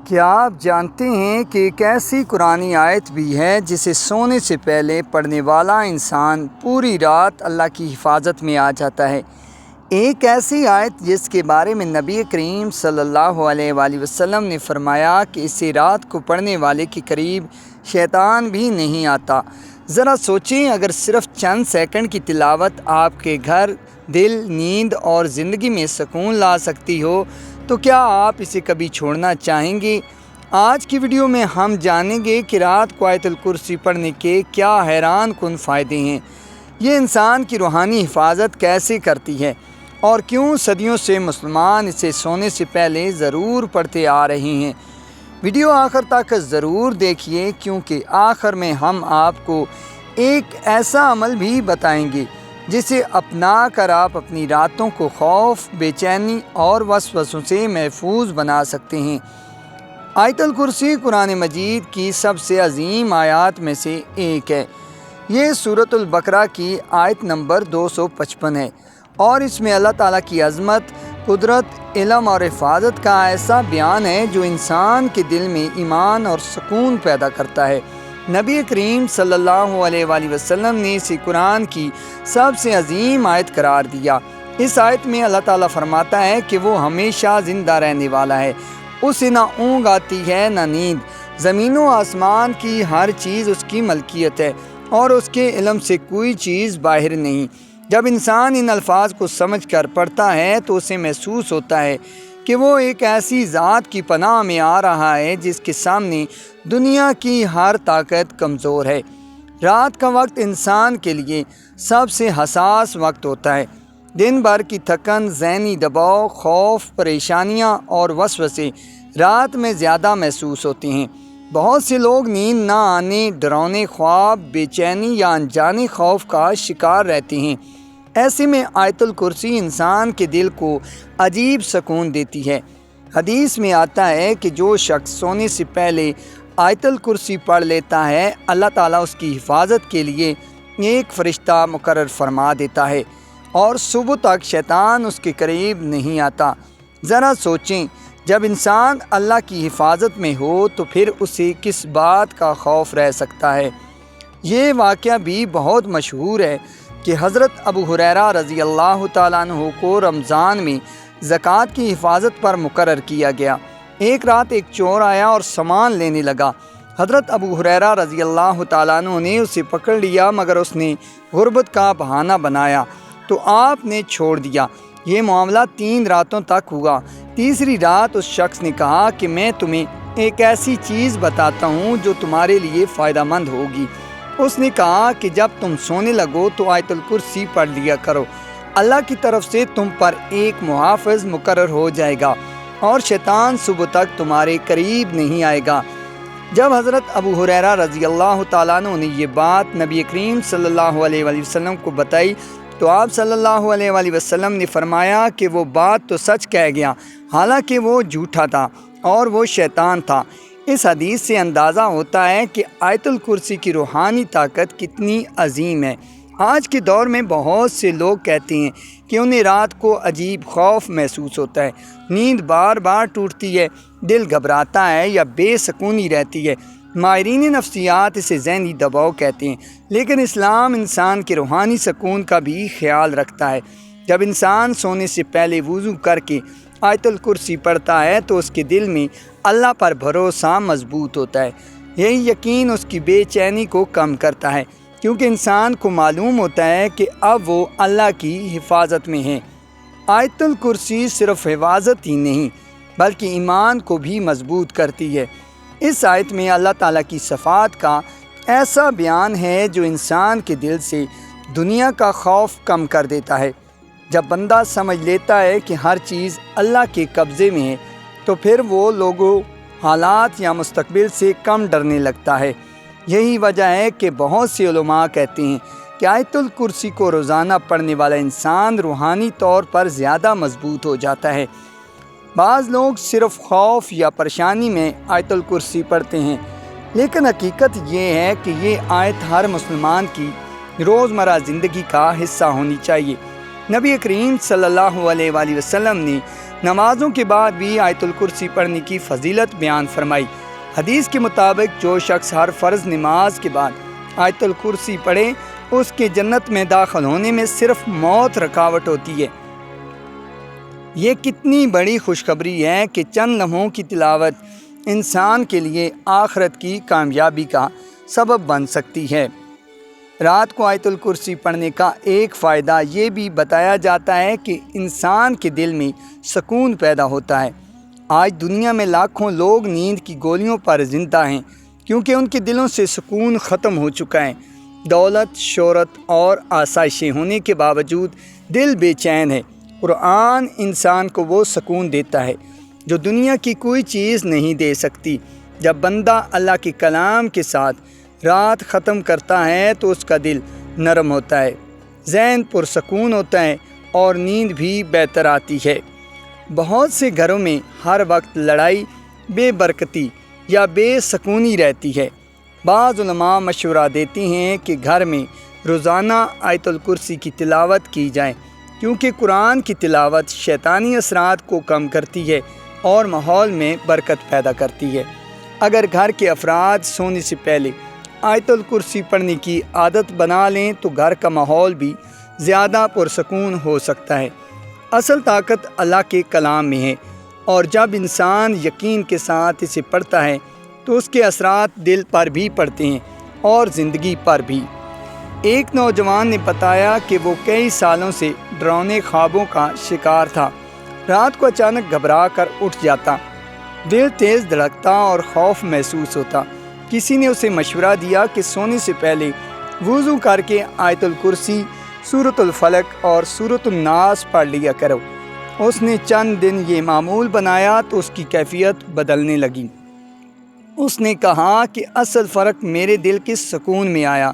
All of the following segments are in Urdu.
کیا آپ جانتے ہیں کہ ایک ایسی قرآنی آیت بھی ہے جسے سونے سے پہلے پڑھنے والا انسان پوری رات اللہ کی حفاظت میں آ جاتا ہے؟ ایک ایسی آیت جس کے بارے میں نبی کریم صلی اللہ علیہ وآلہ وسلم نے فرمایا کہ اسے رات کو پڑھنے والے کے قریب شیطان بھی نہیں آتا۔ ذرا سوچیں، اگر صرف چند سیکنڈ کی تلاوت آپ کے گھر، دل، نیند اور زندگی میں سکون لا سکتی ہو تو کیا آپ اسے کبھی چھوڑنا چاہیں گے؟ آج کی ویڈیو میں ہم جانیں گے کہ رات کو آیت الکرسی پڑھنے کے کیا حیران کن فائدے ہیں، یہ انسان کی روحانی حفاظت کیسے کرتی ہے، اور کیوں صدیوں سے مسلمان اسے سونے سے پہلے ضرور پڑھتے آ رہے ہیں۔ ویڈیو آخر تک ضرور دیکھیے، کیونکہ آخر میں ہم آپ کو ایک ایسا عمل بھی بتائیں گے جسے اپنا کر آپ اپنی راتوں کو خوف، بے چینی اور وسوسوں سے محفوظ بنا سکتے ہیں۔ آیت الکرسی قرآن مجید کی سب سے عظیم آیات میں سے ایک ہے۔ یہ سورۃ البقرہ کی آیت نمبر 255 ہے، اور اس میں اللہ تعالیٰ کی عظمت، قدرت، علم اور حفاظت کا ایسا بیان ہے جو انسان کے دل میں ایمان اور سکون پیدا کرتا ہے۔ نبی کریم صلی اللہ علیہ وآلہ وسلم نے اسے قرآن کی سب سے عظیم آیت قرار دیا۔ اس آیت میں اللہ تعالیٰ فرماتا ہے کہ وہ ہمیشہ زندہ رہنے والا ہے، اسے نہ اونگ آتی ہے نہ نیند، زمین و آسمان کی ہر چیز اس کی ملکیت ہے، اور اس کے علم سے کوئی چیز باہر نہیں۔ جب انسان ان الفاظ کو سمجھ کر پڑھتا ہے تو اسے محسوس ہوتا ہے کہ وہ ایک ایسی ذات کی پناہ میں آ رہا ہے جس کے سامنے دنیا کی ہر طاقت کمزور ہے۔ رات کا وقت انسان کے لیے سب سے حساس وقت ہوتا ہے۔ دن بھر کی تھکن، ذہنی دباؤ، خوف، پریشانیاں اور وسوسے رات میں زیادہ محسوس ہوتے ہیں۔ بہت سے لوگ نیند نہ آنے، ڈراؤنے خواب، بے چینی یا انجانے خوف کا شکار رہتے ہیں۔ ایسے میں آیت الکرسی انسان کے دل کو عجیب سکون دیتی ہے۔ حدیث میں آتا ہے کہ جو شخص سونے سے پہلے آیت الکرسی پڑھ لیتا ہے، اللہ تعالیٰ اس کی حفاظت کے لیے ایک فرشتہ مقرر فرما دیتا ہے، اور صبح تک شیطان اس کے قریب نہیں آتا۔ ذرا سوچیں، جب انسان اللہ کی حفاظت میں ہو تو پھر اسے کس بات کا خوف رہ سکتا ہے؟ یہ واقعہ بھی بہت مشہور ہے کہ حضرت ابو ہریرہ رضی اللہ تعالیٰ عنہ کو رمضان میں زکوٰۃ کی حفاظت پر مقرر کیا گیا۔ ایک رات ایک چور آیا اور سامان لینے لگا۔ حضرت ابو ہریرہ رضی اللہ تعالیٰ عنہ نے اسے پکڑ لیا، مگر اس نے غربت کا بہانہ بنایا تو آپ نے چھوڑ دیا۔ یہ معاملہ 3 راتوں تک ہوا۔ تیسری رات اس شخص نے کہا کہ میں تمہیں ایک ایسی چیز بتاتا ہوں جو تمہارے لیے فائدہ مند ہوگی۔ اس نے کہا کہ جب تم سونے لگو تو آیت الکرسی پڑھ لیا کرو، اللہ کی طرف سے تم پر ایک محافظ مقرر ہو جائے گا، اور شیطان صبح تک تمہارے قریب نہیں آئے گا۔ جب حضرت ابو ہریرہ رضی اللہ تعالیٰ عنہ نے یہ بات نبی کریم صلی اللہ علیہ وآلہ وسلم کو بتائی تو آپ صلی اللہ علیہ وآلہ وسلم نے فرمایا کہ وہ بات تو سچ کہہ گیا، حالانکہ وہ جھوٹا تھا اور وہ شیطان تھا۔ اس حدیث سے اندازہ ہوتا ہے کہ آیت الکرسی کی روحانی طاقت کتنی عظیم ہے۔ آج کے دور میں بہت سے لوگ کہتے ہیں کہ انہیں رات کو عجیب خوف محسوس ہوتا ہے، نیند بار بار ٹوٹتی ہے، دل گھبراتا ہے یا بے سکونی رہتی ہے۔ ماہرین نفسیات اسے ذہنی دباؤ کہتے ہیں، لیکن اسلام انسان کے روحانی سکون کا بھی خیال رکھتا ہے۔ جب انسان سونے سے پہلے وضو کر کے آیت الکرسی پڑھتا ہے تو اس کے دل میں اللہ پر بھروسہ مضبوط ہوتا ہے۔ یہی یقین اس کی بے چینی کو کم کرتا ہے، کیونکہ انسان کو معلوم ہوتا ہے کہ اب وہ اللہ کی حفاظت میں ہے۔ آیت الکرسی صرف حفاظت ہی نہیں بلکہ ایمان کو بھی مضبوط کرتی ہے۔ اس آیت میں اللہ تعالیٰ کی صفات کا ایسا بیان ہے جو انسان کے دل سے دنیا کا خوف کم کر دیتا ہے۔ جب بندہ سمجھ لیتا ہے کہ ہر چیز اللہ کے قبضے میں ہے تو پھر وہ لوگوں، حالات یا مستقبل سے کم ڈرنے لگتا ہے۔ یہی وجہ ہے کہ بہت سے علماء کہتے ہیں کہ آیت الکرسی کو روزانہ پڑھنے والا انسان روحانی طور پر زیادہ مضبوط ہو جاتا ہے۔ بعض لوگ صرف خوف یا پریشانی میں آیت الکرسی پڑھتے ہیں، لیکن حقیقت یہ ہے کہ یہ آیت ہر مسلمان کی روزمرہ زندگی کا حصہ ہونی چاہیے۔ نبی کریم صلی اللہ علیہ وآلہ وسلم نے نمازوں کے بعد بھی آیت الکرسی پڑھنے کی فضیلت بیان فرمائی۔ حدیث کے مطابق جو شخص ہر فرض نماز کے بعد آیت الکرسی پڑھے اس کے جنت میں داخل ہونے میں صرف موت رکاوٹ ہوتی ہے۔ یہ کتنی بڑی خوشخبری ہے کہ چند لمحوں کی تلاوت انسان کے لیے آخرت کی کامیابی کا سبب بن سکتی ہے۔ رات کو آیت الکرسی پڑھنے کا ایک فائدہ یہ بھی بتایا جاتا ہے کہ انسان کے دل میں سکون پیدا ہوتا ہے۔ آج دنیا میں لاکھوں لوگ نیند کی گولیوں پر زندہ ہیں کیونکہ ان کے دلوں سے سکون ختم ہو چکا ہے۔ دولت، شہرت اور آسائشیں ہونے کے باوجود دل بے چین ہے۔ قرآن انسان کو وہ سکون دیتا ہے جو دنیا کی کوئی چیز نہیں دے سکتی۔ جب بندہ اللہ کے کلام کے ساتھ رات ختم کرتا ہے تو اس کا دل نرم ہوتا ہے، ذہن پرسکون ہوتا ہے اور نیند بھی بہتر آتی ہے۔ بہت سے گھروں میں ہر وقت لڑائی، بے برکتی یا بے سکونی رہتی ہے۔ بعض علماء مشورہ دیتے ہیں کہ گھر میں روزانہ آیت الکرسی کی تلاوت کی جائے کیونکہ قرآن کی تلاوت شیطانی اثرات کو کم کرتی ہے اور ماحول میں برکت پیدا کرتی ہے۔ اگر گھر کے افراد سونے سے پہلے آیت الکرسی پڑھنے کی عادت بنا لیں تو گھر کا ماحول بھی زیادہ پرسکون ہو سکتا ہے۔ اصل طاقت اللہ کے کلام میں ہے اور جب انسان یقین کے ساتھ اسے پڑھتا ہے تو اس کے اثرات دل پر بھی پڑتے ہیں اور زندگی پر بھی۔ ایک نوجوان نے بتایا کہ وہ کئی سالوں سے ڈراؤنے خوابوں کا شکار تھا۔ رات کو اچانک گھبرا کر اٹھ جاتا، دل تیز دھڑکتا اور خوف محسوس ہوتا۔ کسی نے اسے مشورہ دیا کہ سونے سے پہلے وضو کر کے آیت الکرسی، سورۃ الفلق اور سورۃ الناس پڑھ لیا کرو۔ اس نے چند دن یہ معمول بنایا تو اس کی کیفیت بدلنے لگی۔ اس نے کہا کہ اصل فرق میرے دل کے سکون میں آیا۔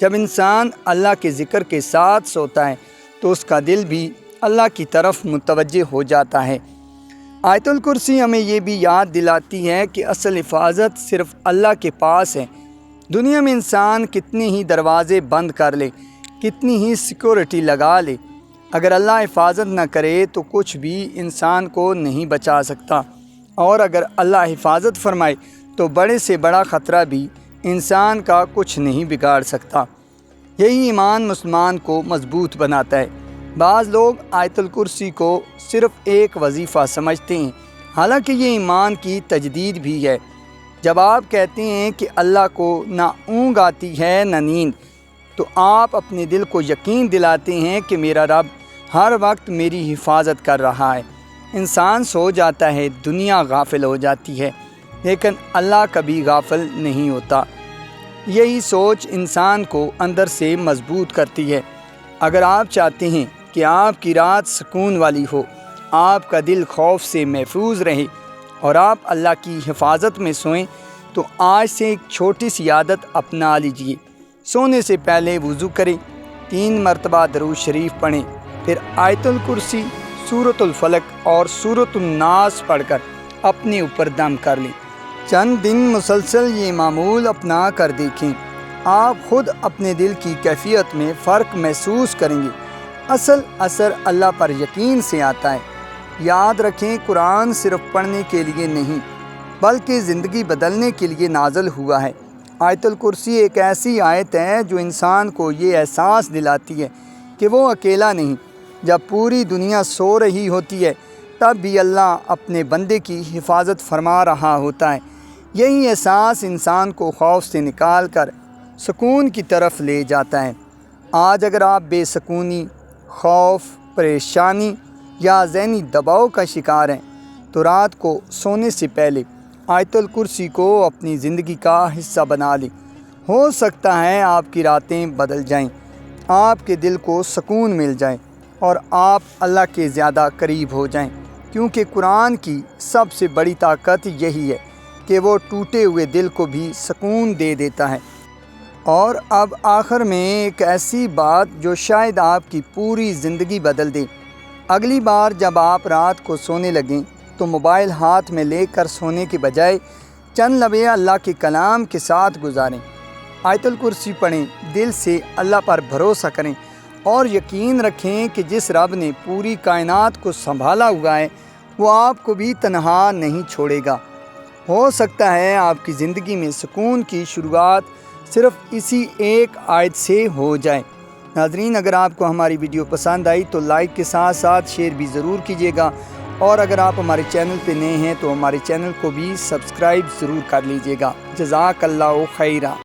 جب انسان اللہ کے ذکر کے ساتھ سوتا ہے تو اس کا دل بھی اللہ کی طرف متوجہ ہو جاتا ہے۔ آیت الکرسی ہمیں یہ بھی یاد دلاتی ہے کہ اصل حفاظت صرف اللہ کے پاس ہے۔ دنیا میں انسان کتنے ہی دروازے بند کر لے، کتنی ہی سیکورٹی لگا لے، اگر اللہ حفاظت نہ کرے تو کچھ بھی انسان کو نہیں بچا سکتا، اور اگر اللہ حفاظت فرمائے تو بڑے سے بڑا خطرہ بھی انسان کا کچھ نہیں بگاڑ سکتا۔ یہی ایمان مسلمان کو مضبوط بناتا ہے۔ بعض لوگ آیت الکرسی کو صرف ایک وظیفہ سمجھتے ہیں، حالانکہ یہ ایمان کی تجدید بھی ہے۔ جب آپ کہتے ہیں کہ اللہ کو نہ اونگ آتی ہے نہ نیند، تو آپ اپنے دل کو یقین دلاتے ہیں کہ میرا رب ہر وقت میری حفاظت کر رہا ہے۔ انسان سو جاتا ہے، دنیا غافل ہو جاتی ہے، لیکن اللہ کبھی غافل نہیں ہوتا۔ یہی سوچ انسان کو اندر سے مضبوط کرتی ہے۔ اگر آپ چاہتے ہیں کہ آپ کی رات سکون والی ہو، آپ کا دل خوف سے محفوظ رہے اور آپ اللہ کی حفاظت میں سوئیں، تو آج سے ایک چھوٹی سی عادت اپنا لیجئے۔ سونے سے پہلے وضو کریں، 3 مرتبہ درود شریف پڑھیں، پھر آیت الکرسی، سورۃ الفلق اور سورۃ الناس پڑھ کر اپنے اوپر دم کر لیں۔ چند دن مسلسل یہ معمول اپنا کر دیکھیں، آپ خود اپنے دل کی کیفیت میں فرق محسوس کریں گے۔ اصل اثر اللہ پر یقین سے آتا ہے۔ یاد رکھیں، قرآن صرف پڑھنے کے لیے نہیں بلکہ زندگی بدلنے کے لیے نازل ہوا ہے۔ آیت الکرسی ایک ایسی آیت ہے جو انسان کو یہ احساس دلاتی ہے کہ وہ اکیلا نہیں۔ جب پوری دنیا سو رہی ہوتی ہے تب بھی اللہ اپنے بندے کی حفاظت فرما رہا ہوتا ہے۔ یہی احساس انسان کو خوف سے نکال کر سکون کی طرف لے جاتا ہے۔ آج اگر آپ بے سکونی، خوف، پریشانی یا ذہنی دباؤ کا شکار ہیں تو رات کو سونے سے پہلے آیت الکرسی کو اپنی زندگی کا حصہ بنا لیں۔ ہو سکتا ہے آپ کی راتیں بدل جائیں، آپ کے دل کو سکون مل جائے اور آپ اللہ کے زیادہ قریب ہو جائیں، کیونکہ قرآن کی سب سے بڑی طاقت یہی ہے کہ وہ ٹوٹے ہوئے دل کو بھی سکون دے دیتا ہے۔ اور اب آخر میں ایک ایسی بات جو شاید آپ کی پوری زندگی بدل دے۔ اگلی بار جب آپ رات کو سونے لگیں تو موبائل ہاتھ میں لے کر سونے کے بجائے چند لمحے اللہ کے کلام کے ساتھ گزاریں۔ آیت الکرسی پڑھیں، دل سے اللہ پر بھروسہ کریں اور یقین رکھیں کہ جس رب نے پوری کائنات کو سنبھالا ہوا ہے وہ آپ کو بھی تنہا نہیں چھوڑے گا۔ ہو سکتا ہے آپ کی زندگی میں سکون کی شروعات صرف اسی ایک آیت سے ہو جائے۔ ناظرین، اگر آپ کو ہماری ویڈیو پسند آئی تو لائک کے ساتھ ساتھ شیئر بھی ضرور کیجیے گا، اور اگر آپ ہمارے چینل پہ نئے ہیں تو ہمارے چینل کو بھی سبسکرائب ضرور کر لیجیے گا۔ جزاک اللہ خیرہ۔